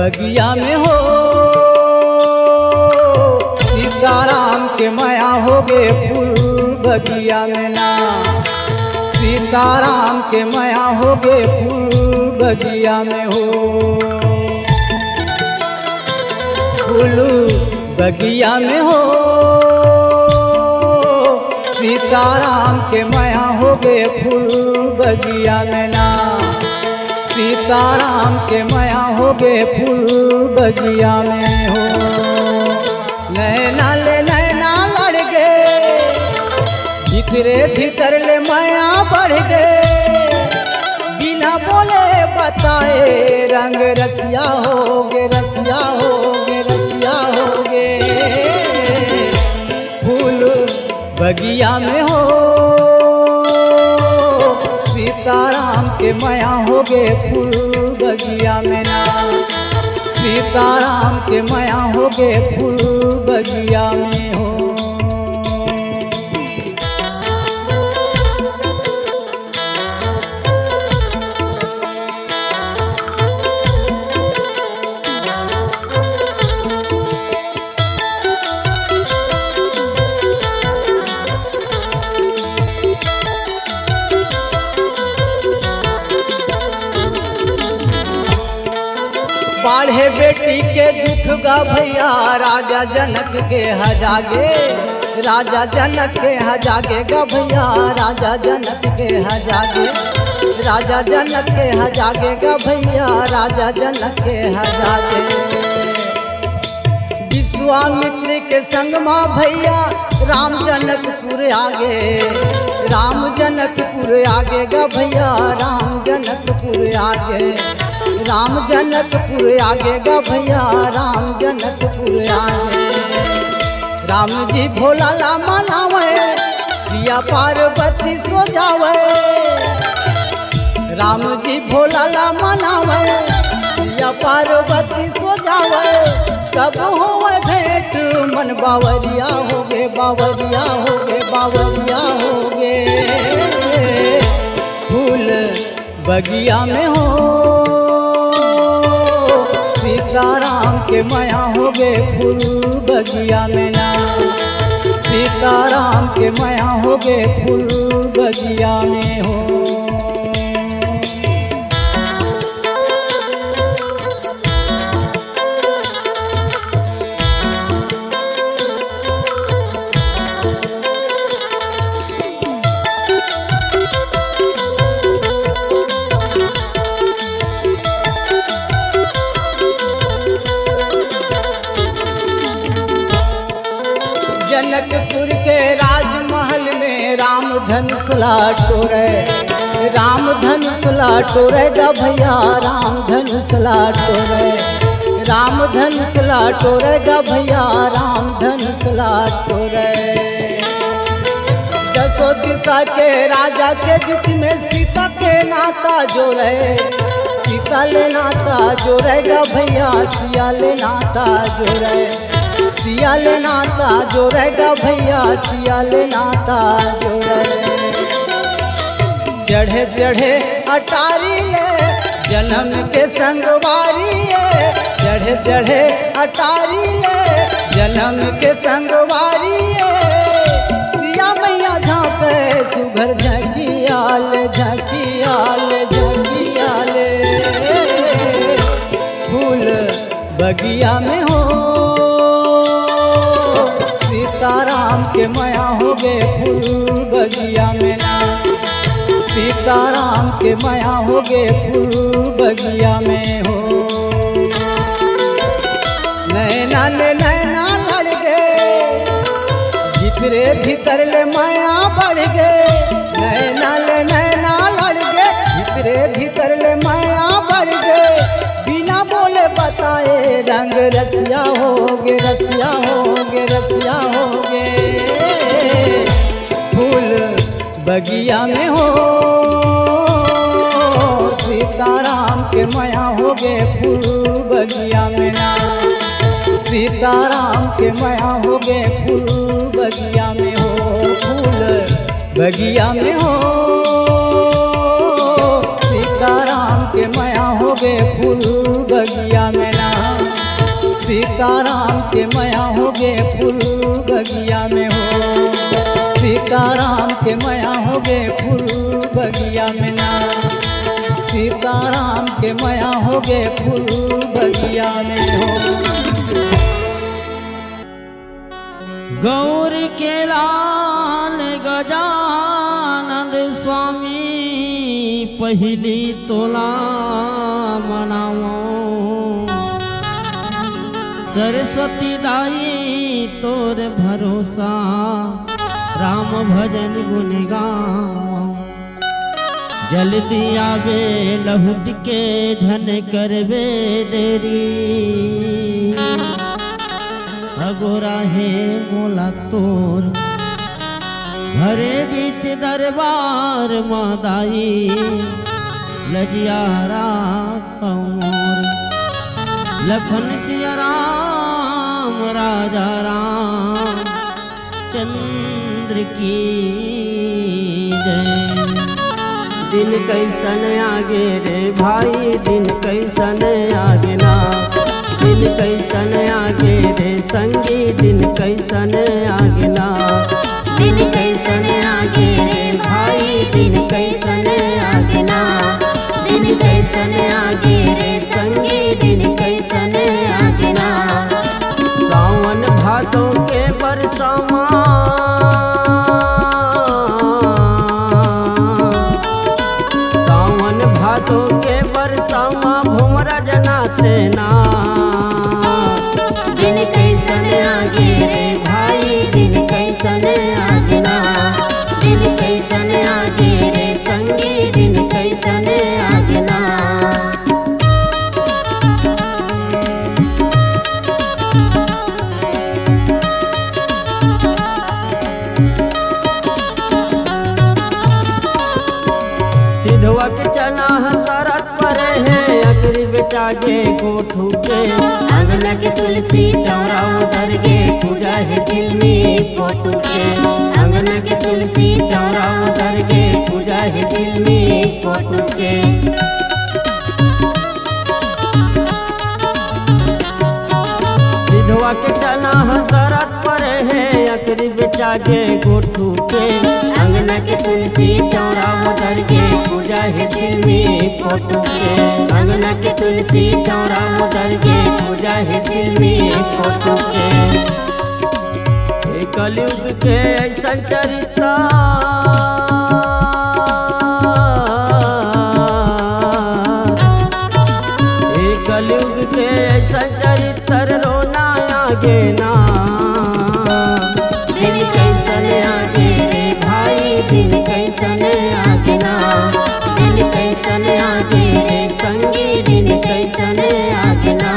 बगिया में हो, सीताराम के माया हो गे फूल बगिया में ना, सीताराम के माया हो गे फूल बगिया में हो। फूल बगिया में हो, सीताराम के माया हो गे फूल बगिया में ना, सीताराम के माया हो गे फूल बगिया में हो। नैना ले नैना लड़ गए, भीतरे भीतर ले माया बढ़ गए, बिना बोले बताए रंग रसिया हो गे, रसिया हो गे, रसिया हो गे। फूल बगिया में हो, सीताराम के माया हो गे फूल बगिया में ना, सीताराम के माया हो गे फूल बगिया में हो। बाढ़े बेटी के दुख गा भैया, राजा जनक के हजागे, राजा जनक के हजागे गा भैया, राजा जनक के हजागे, राजा जनक के हजागे गा भैया, राजा जनक के हजागे। विश्वामित्र के संग माँ भैया, राम जनकपुर आगे, राम जनकपुर आगे गा भैया, राम जनकपुर आगे, राम जनकपुर आगे गा भैया, राम जनकपुर आगे। राम जी भोला ला मनावे, सिया पार्वती सो जावे, राम जी भोला ला मनावे, सिया पार्वती सो जावे। कब होवे भेंट मन बावरिया हो गे, बावरिया हो गे, बावरिया हो गे। फूल बगिया में हो, सीताराम के माया हो गे फूल बगिया में ना, सीताराम के माया हो गे फूल बगिया में हो। जनकपुर के राजमहल में राम धनुष लाटोरे, राम धनुष लाटोरे गा भैया, राम धनुष लाटोरे, राम धनुष लाटोरे गा भैया, राम धनुष लाटोरे। दसों दिशा के राजा के बीच में सीता के नाता जोड़े, सीता ले नाता जोड़े गा भैया, सिया ले नाता जोड़े, सिया ले नाता जोड़ेगा भैया, सिया ले नाता जोड़े। चढ़े चढ़े अटारी ले जन्म के संगवारी है, चढ़े चढ़े अटारी ले जन्म के संगवारी है। सिया मैया झांपे सुघर झकियाल, झकियाल, झकियाल। फूल बगिया में हो, सीताराम के माया हो गे फूल बगिया में ना, सीताराम के माया हो गे फूल बगिया में हो। नैना ले नैना लड़ गए, भीतरे भीतर ले माया बढ़ गए, नैना ले नैना लड़ गए, भीतरे भीतर ले माया बढ़ गए, बिना बोले बताए रंग रसिया हो गे, रसिया हो गे, रसिया हो गे। फूल बगिया में हो, सीताराम के माया हो गे फूल बगिया में ना, सीताराम के माया हो गे फूल बगिया में हो। फूल बगिया में हो, सीताराम के माया हो गे फूल बगिया में ना, सीताराम के माया हो गे फूल बगिया में हो, सीताराम के माया हो गे फूल बगिया में ना, सीताराम के माया हो गे फूल बगिया में हो। गौर के लाल गजानंद स्वामी पहली तोला मनाओ, सरस्वती दाई तोर भरोसा राम भजन गुण गाओ। जल्दी आवे लहुट के झन करवे देरी, अगोरा है मोला तोर भरे बीच दरबार मादाई, लजिया राखो मोर लखन सिया राम राजा राम चंद्र की जय। दिन कैसन आगे रे भाई दिन कैसन आगे ना, दिन कैसन आगे रे संगी दिन कैसन आगे ना, दिन कैसन आगे रे भाई दिन कैसन आगे ना, दिन कैसन आगे रे संगी दिन कैसन आगे ना। सावन भादों के बरसामा भादों के बरसामा भुमरा जनाते ना, दिन कैसन आगे रे भाई दिन कैसन आगे ना, दिन कैसन आगे रे संगी दिन कैसन आगे ना। सिधवा के चना हसरत परे है अगरी बेटा गे गोठू के, अंगना के तुलसी चौरा उधर गे पूजा है दिल में फोटो के, अंगना के तुलसी चौरा उधर गे पूजा है दिल में फोटो के। सिधवा के चना हसरत परे है अगरी बेटा गे गोठू के, अंगना के तुलसी चौरा उधर गे पूजा है दिल में फोटो के, अंगना के तुलसी चौरा उधर गे पूजा है दिल में फोटो के। कलयुग के ऐसा चरित्र कलयुग के ऐसा चरित्र रोना आगे ना, दिन कैसन आगे रे भाई दिन कैसन आगे ना, दिन कैसन आगे रे संगी दिन कैसन आगे ना।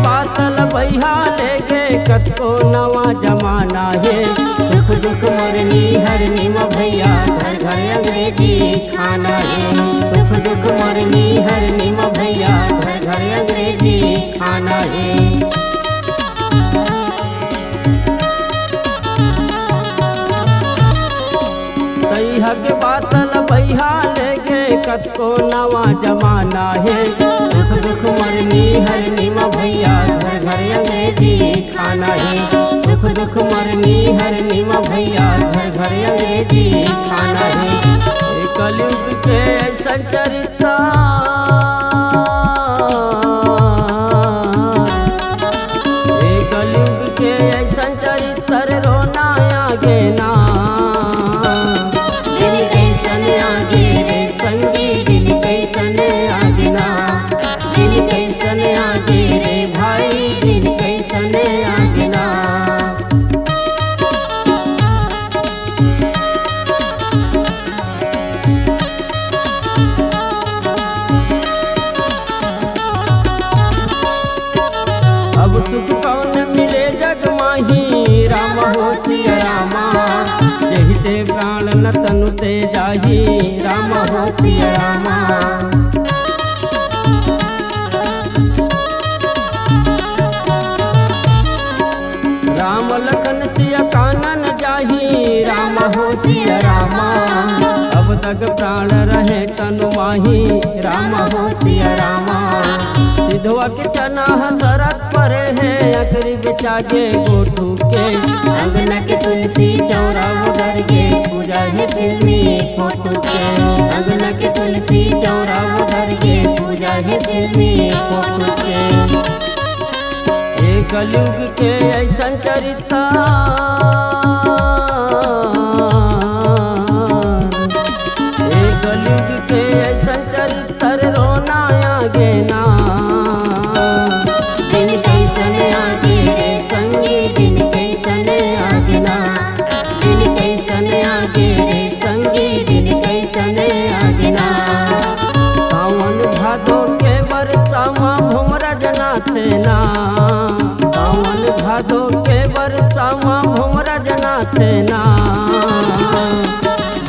बातल बैहा लेके कतको नवा जमाना है, सुख दुख मरनी हरनी म भैया घर घर अंग्रेजी खाना है, सुख दुख मरनी हरनी म भैया घर घर अंग्रेजी खाना है। के बातल बैहा लेके कतको नवा जमाना है, सुख दुख मरनी हरनी म भैया घर घर अंग्रेजी खाना है, सुख दुख मरनी हरनी म भैया घर घर अंग्रेजी खाना है। कलयुग के ऐसा चरित्र कलयुग के ऐसा चरित्र रोना आगे ना, दिन कैसन आगे रे संगी दिन कैसन आगे ना, दिन कैसन आगे रे भाई दिन कैसन आगे ना। अब सुख कौन मिले जग माही राम हो सिया रामा, जहि ते प्राण न तनु ते जाही राम हो सिया रामा। राम लखन सिया कानन जाही राम हो सिया रामा अब तक प्राण रहे तनु माही राम हो सिया रामा सिधवा के चना हसरत परे है अकरी बिचागे गोटू के अंगना के तुलसी चौरा उधर के पूजा है फिल्मी फोटो के अंगना के तुलसी चौरा उधर के पूजा है फिल्मी फोटो के कलयुग के ऐसन चरित्र कलयुग के ऐसन चरित्र रोना आगे ना दिन कैसन आगे रे संगी दिन कैसन आगे ना दिन कैसन आगे रे संगी दिन कैसन आगे ना सावन भादो के बरसावा भुमरा जनाते ना सावन भादो के बरसावा भुमरा जनाते ना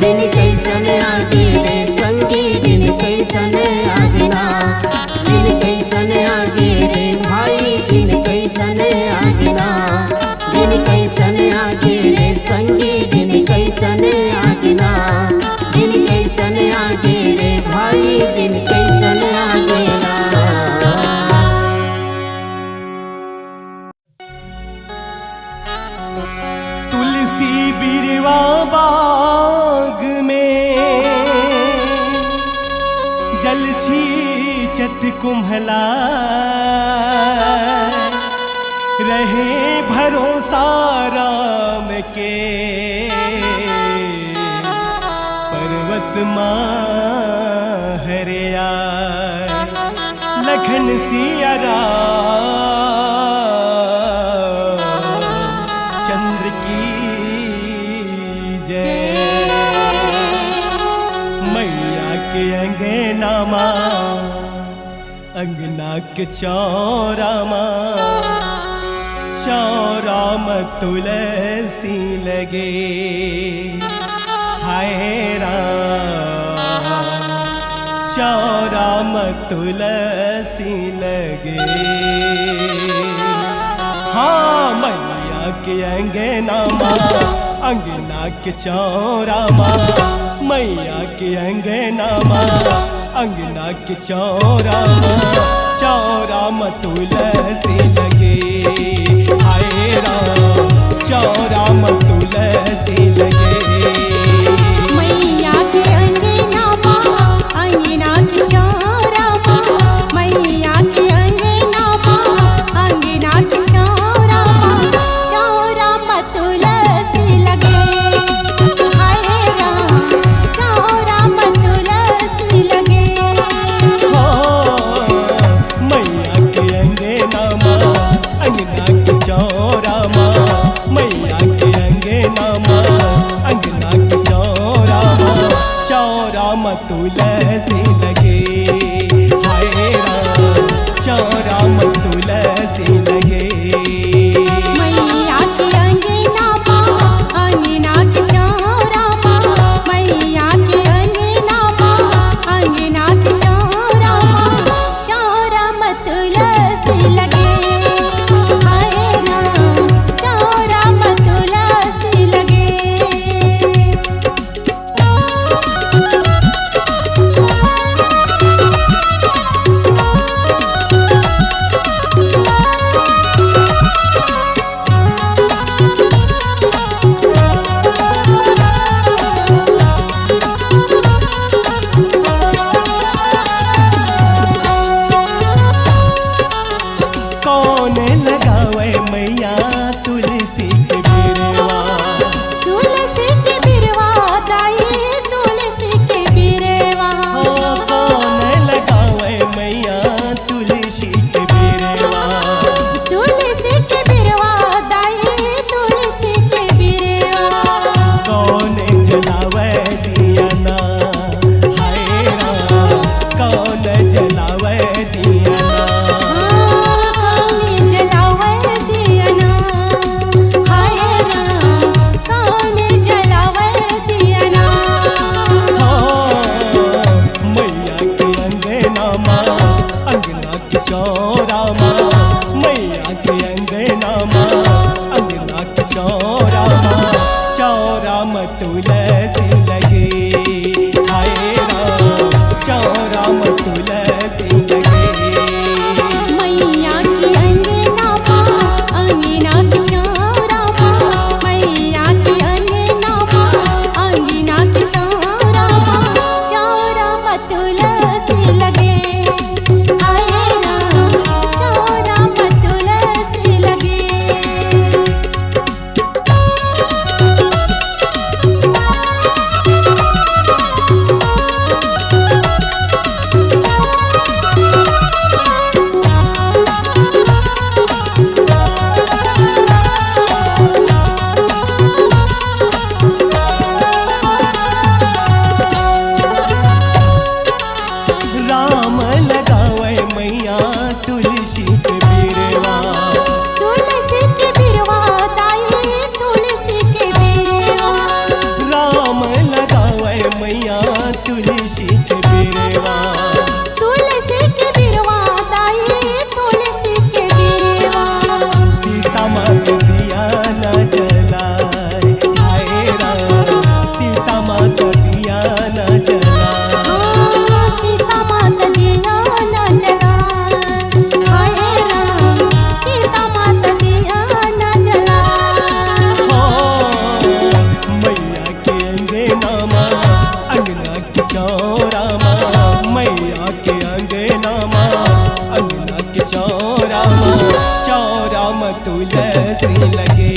दिन कैसन आगे रे संगी दिन कैसन आगे ना दिन कैसन आगे रे भाई दिन कैसन आगे ना दिन कैसन आगे रे संगी दिन कैसन आगे ना दिन कैसन आगे रे भाई दिन कैसन आगे ना तुलसी बिरवा बाग में जल छीचत कुम्हला रहे भरोसा राम के पर्वत हरिया लखन सिया चंद्र की जय मैया के अंगनामा अंगना के चौरामा चौराम तुलसी लगे हाय राम चौराम तुलसी लगे हाँ मैया के अंगनामा अंगना के चौरामा मैया के अंगनामा अंगना के चौरामा चौराम तुलसी लगे हाय राम चौराम तुलसी लगे मैया के अंगनामा अंगना के चौरामा मैया के अंगनामा अंगना के चौरामा चौरामा तुलसी लगे हाय राम चौरामा तुलसी लगे मैया के अंगनामा अंगना के लगे,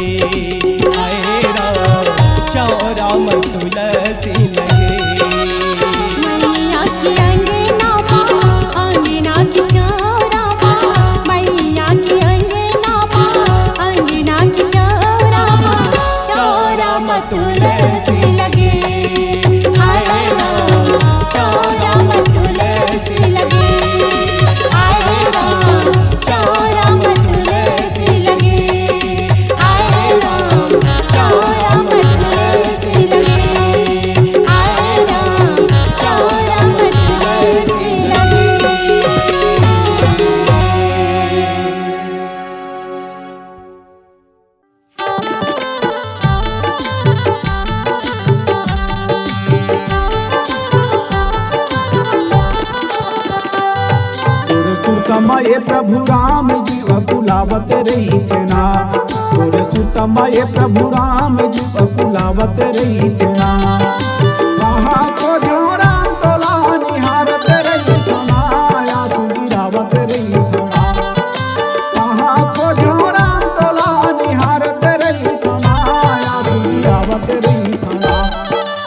हाय राम चौरा में तुलसी लगे। मैया के अंगना माँ अंगना की चौरा माँ, मैया के अंगना माँ अंगना की चौरा माँ, चौरा में तुलसी लगे, हाय राम चौरा में तुलसी लगे, हाय राम चौरा में तुलसी लगे, हाय राम चौरा में तुलसी लगे, हाय राम चौरा में तुलसी लगे। सुतमय प्रभु राम जीव कुलावत रही थे ना, तोरे सुतमय प्रभु राम जीव कुलावत रही थे ना। कहाँ को झोरा तोला निहारत रही थे ना, आंसू गिरावत रही थे ना। कहाँ को झोरा तोला निहारत रही थे ना, आंसू गिरावत रही थे ना।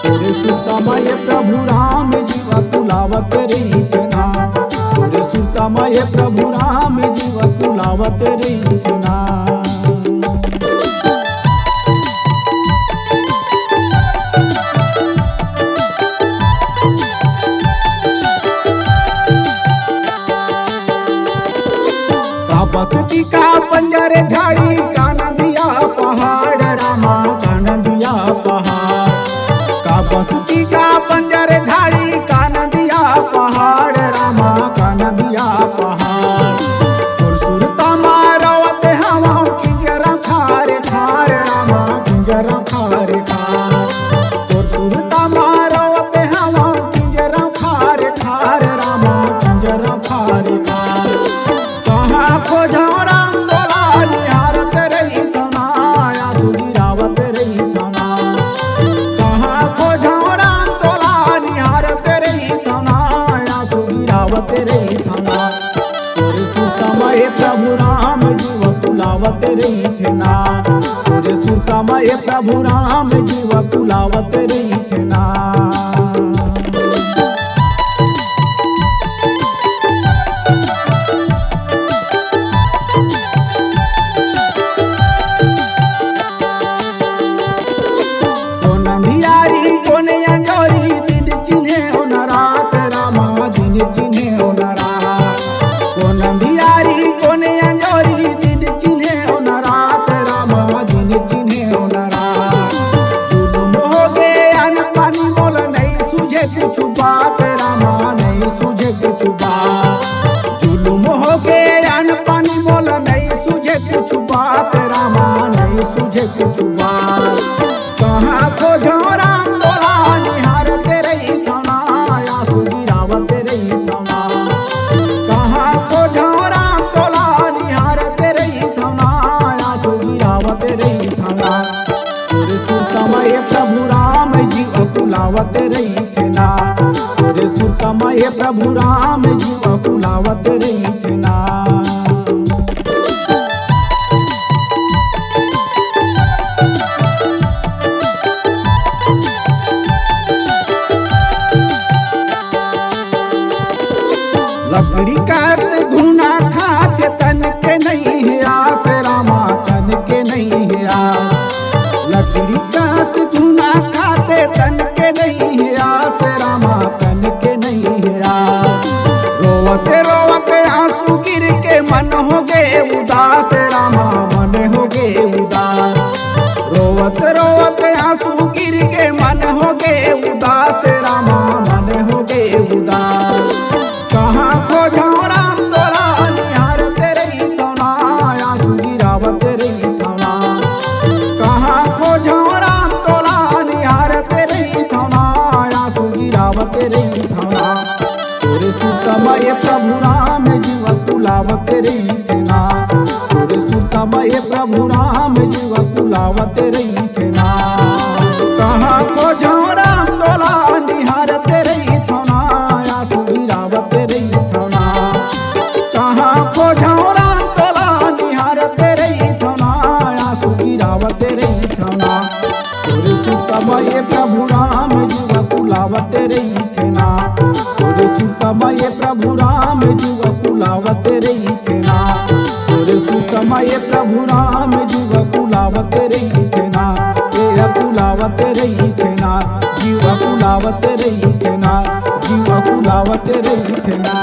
तोरे सुतमय प्रभु राम जीव कुलावत रही थे ना, तोरे सुतमय प्रभु राम जीव कुलावत रही थे ना। बसती का पंजर झाड़ी कान दिया पहाड़ रामा कान दिया पहाड़, का बसती का पंजर झाड़ी कान दिया पहाड़ रामा कान दिया पहाड़। और सुरता मारवत हवा किंजरा खारे खार रामा किंजरा खारे खार। और सुरता मारवत हवा किंजरा खारे खार रामा किंजरा खारे खार। कहाँ को झोरा तोला निहारत रही थना, आंसू गिरावत रही थना। कहाँ को झोरा तोला निहारत रही थना, आंसू गिरावत रही थना। तोरे सुतमय प्रभु राम जीव कुलावत रही थे ना, तोरे सुतमय प्रभु राम जीव कुलावत रही थे ना। चिन्हे हो न रात कौन अंधियारी कौन अंजोरी, दिन चिन्हे हो न रात रामा दिन चिन्हे हो न रात। जुलुम हो गए अन पानी मोल नहीं सूझे कुछ बात रामा नहीं सूझे कुछ बात। जुलुम हो गए अन पानी मोल नहीं सूझे कुछ बात रामा नहीं सूझे कुछ बात। कहाँ को झोरा तोला निहारत रही थना, आंसू गिरावत रही थना। कहाँ को झोरा तोला निहारत रही थना, आंसू गिरावत रही थना। तोरे सुतमय प्रभु राम जीव कुलावत रही थे ना, तोरे सुतमय प्रभु राम जीव कुलावत रही थे ना। लकड़ी का से घुना खाते तन के नहीं है आस रामा तन के नहीं है आस। लकड़ी का से घुना खाते तन के नहीं है आस रामा तन के नहीं है आस। रोवते रोवते आंसू गिर के मन हो गए उदास रामा मन हो गए उदास। रोवते रोवते आंसू गिर के मन हो गए उदास रामा मन हो गए उदास। कहाँ को झोरा तोला निहारत रही थना, आंसू गिरावत रही थना। कहाँ को झोरा तोला निहारत रही थना, आंसू गिरावत रही थना। तोरे सुतमय प्रभु राम जीव कुलावत रही थे ना, तोरे सुतमय प्रभु राम जीव कुलावत रही थे ना। कहाँ को झोरा तोला निहारत रही थना, आंसू गिरावत रही थना। कहाँ को झोरा तोला निहारत रही थना, आंसू कुलावत रही थना तोरे सुतमय प्रभु राम जीव कुलावत रही थना तोरे सुतमय प्रभु राम जीव कुलावत रही थना तोरे सुतमय प्रभु राम जीव कुलावत रही थना ए कुलावत रही थना जीव कुलावत रही थना जीव कुलावत रही थना।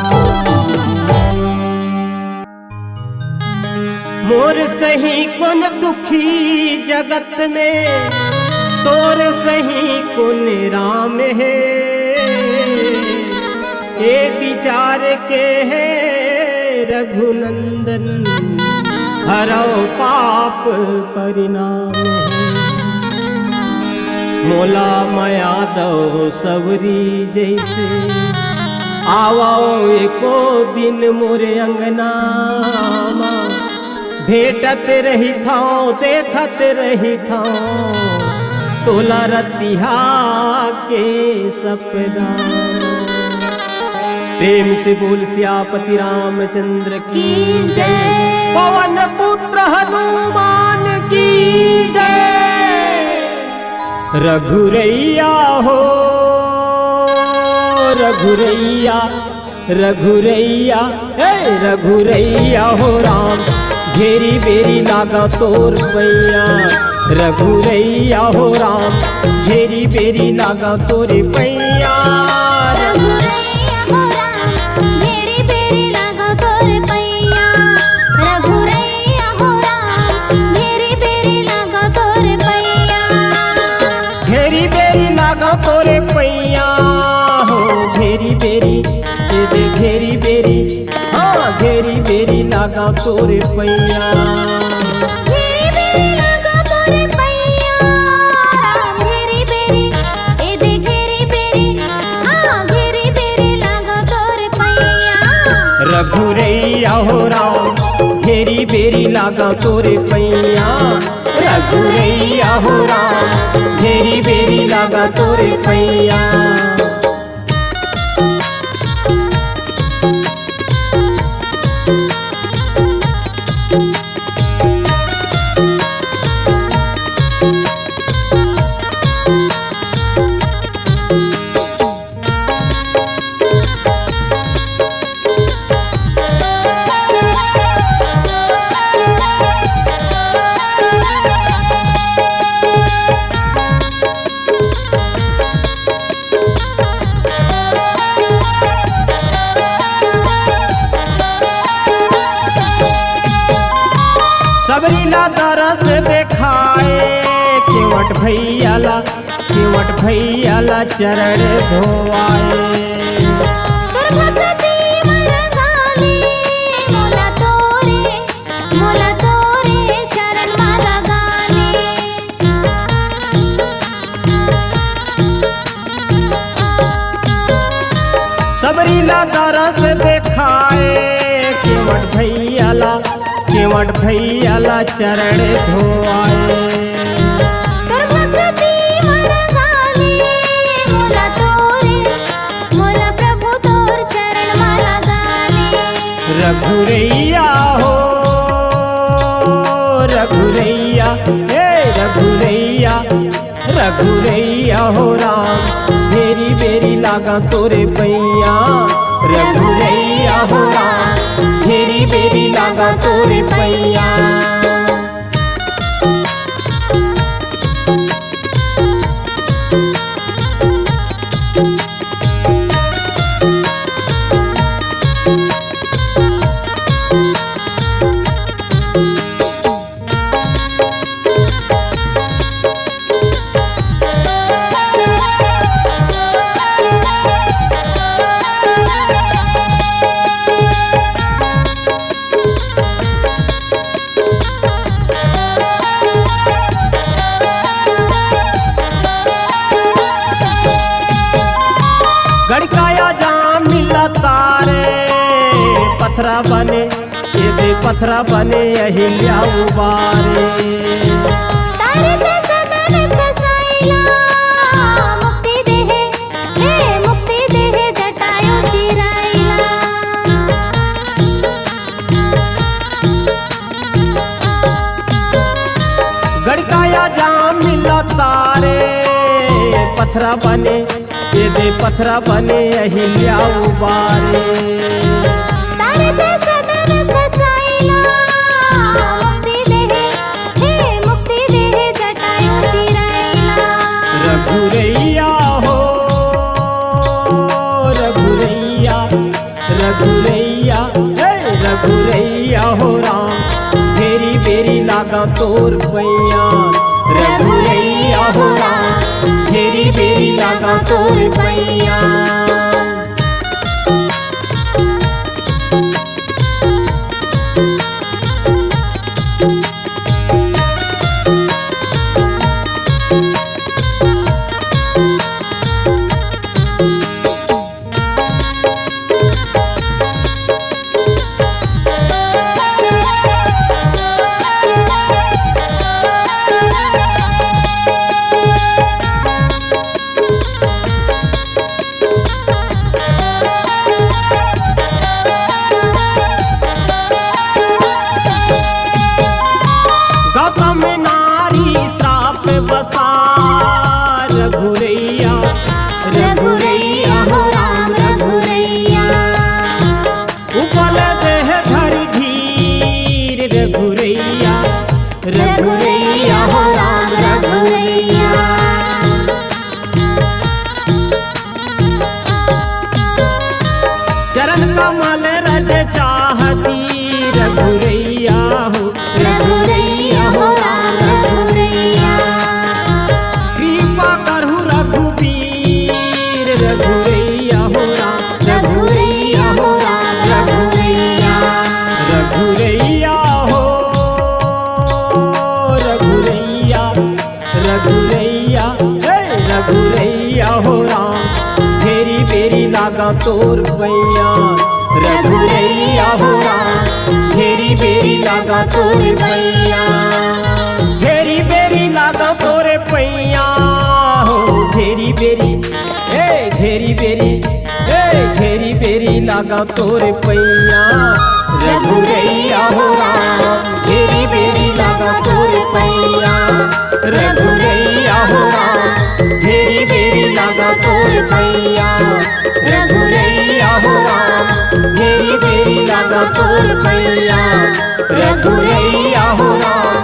मोर सही कुन दुखी जगत में तोर सही कुन राम है ए विचार के है रघुनंदन हरो पाप परिणाम है मोला माया दो सबरी जैसे आवो एको दिन मोरे अंगना भेटत रही था देखत रही था तोला रतिहा के सपना। प्रेम से बोल सियापति रामचंद्र की जय, पवन पुत्र हनुमान की जय। रघुरैया हो रघुरैया रघुरैया हे रघुरैया हो राम घेरी बेरी लागा तोर पैया रघुरैया हो राम घेरी बेरी लागा तोरे पैया रघुरैया हो राम घेरी बेरी लागा तोरे पैया रघुरैया हो राम घेरी बेरी लागा तोरे पैया घेरी बेरी लागा तोरे पैया हो घेरी बेरी दे घेरी बेरी हाँ घेरी बेरी लागा तोरे पैया घेरी बेरी लागा तोरे पैया राम घेरी बेरी ए दे घेरी बेरी हाँ घेरी बेरी लागा तोरे पैया रघुरैया हो राम घेरी बेरी लागा तोरे पैया रघुरैया हो राम घेरी बेरी लागा तोरे पैया। सबरीला तरस देखाए केवट भैयाला चरण धोआए दुर्गति मरगाली मोला तोरे चरण माला गाली सबरीला तरस देखाए केवट भैयाला चरण धोआए दुर्गति मरगाली मोला प्रभु तोर चरण माला गाली रघुरैया हो रघुरैया हे रघुरैया रघुरैया हो राम घेरी बेरी लागा तोरे पैया रघुरैया हो राम घेरी बेरी लागा तोरे पैया। गड़काया जाम मिला तारे पथरा बने ये दे पथरा बने यही लिया उबारे तारे ते सदन कसाईला मुक्ति देहे जटायु चिराईला लड़काया जाम मिला तारे पथरा बने ये दे पथरा बने अहिल्या उबारे तारे ते सदर कसाईला मुक्ति देहे हे मुक्ति देहे जटायु चिराईला रघुरैया हो रघुरैया रघुरैया हे रघुरैया हो राम फेरी बेरी लागा तोर पैया रघुरैया हो राम फेरी बेरी लागा तोर पैया गौतम नारी श्राप बसा रघुरैया रघुरैया हो राम रघुरैया उपल देह धरि धीर रघुरैया रघुरैया हो राम रघुरैया चरण कमल रज चाहती रघुरैया हो रघुरैया हो राम रघुरैया कृपा करहु रघुवीर रघुरैया हो राम रघुरैया हो राम रघुरैया रघुरैया हो रघुरैया रघुरैया हे रघुरैया हो राम फेरी बेरी लागा तोर पैया रघुरैया हो राम फेरी बेरी लागा तोर पैया फेरी बेरी लागा तोरे पैया हो फेरी बेरी हे घेरी बेरी हे घेरी बेरी लागा तोरे पैया रघुरैया हो राम घेरी बेरी लागा तोरे पैया रघुरैया हो राम घेरी बेरी लागा तोरे पैया रघुरैया हो राम घेरी बेरी लागा तोरे पैया रघुरैया हो राम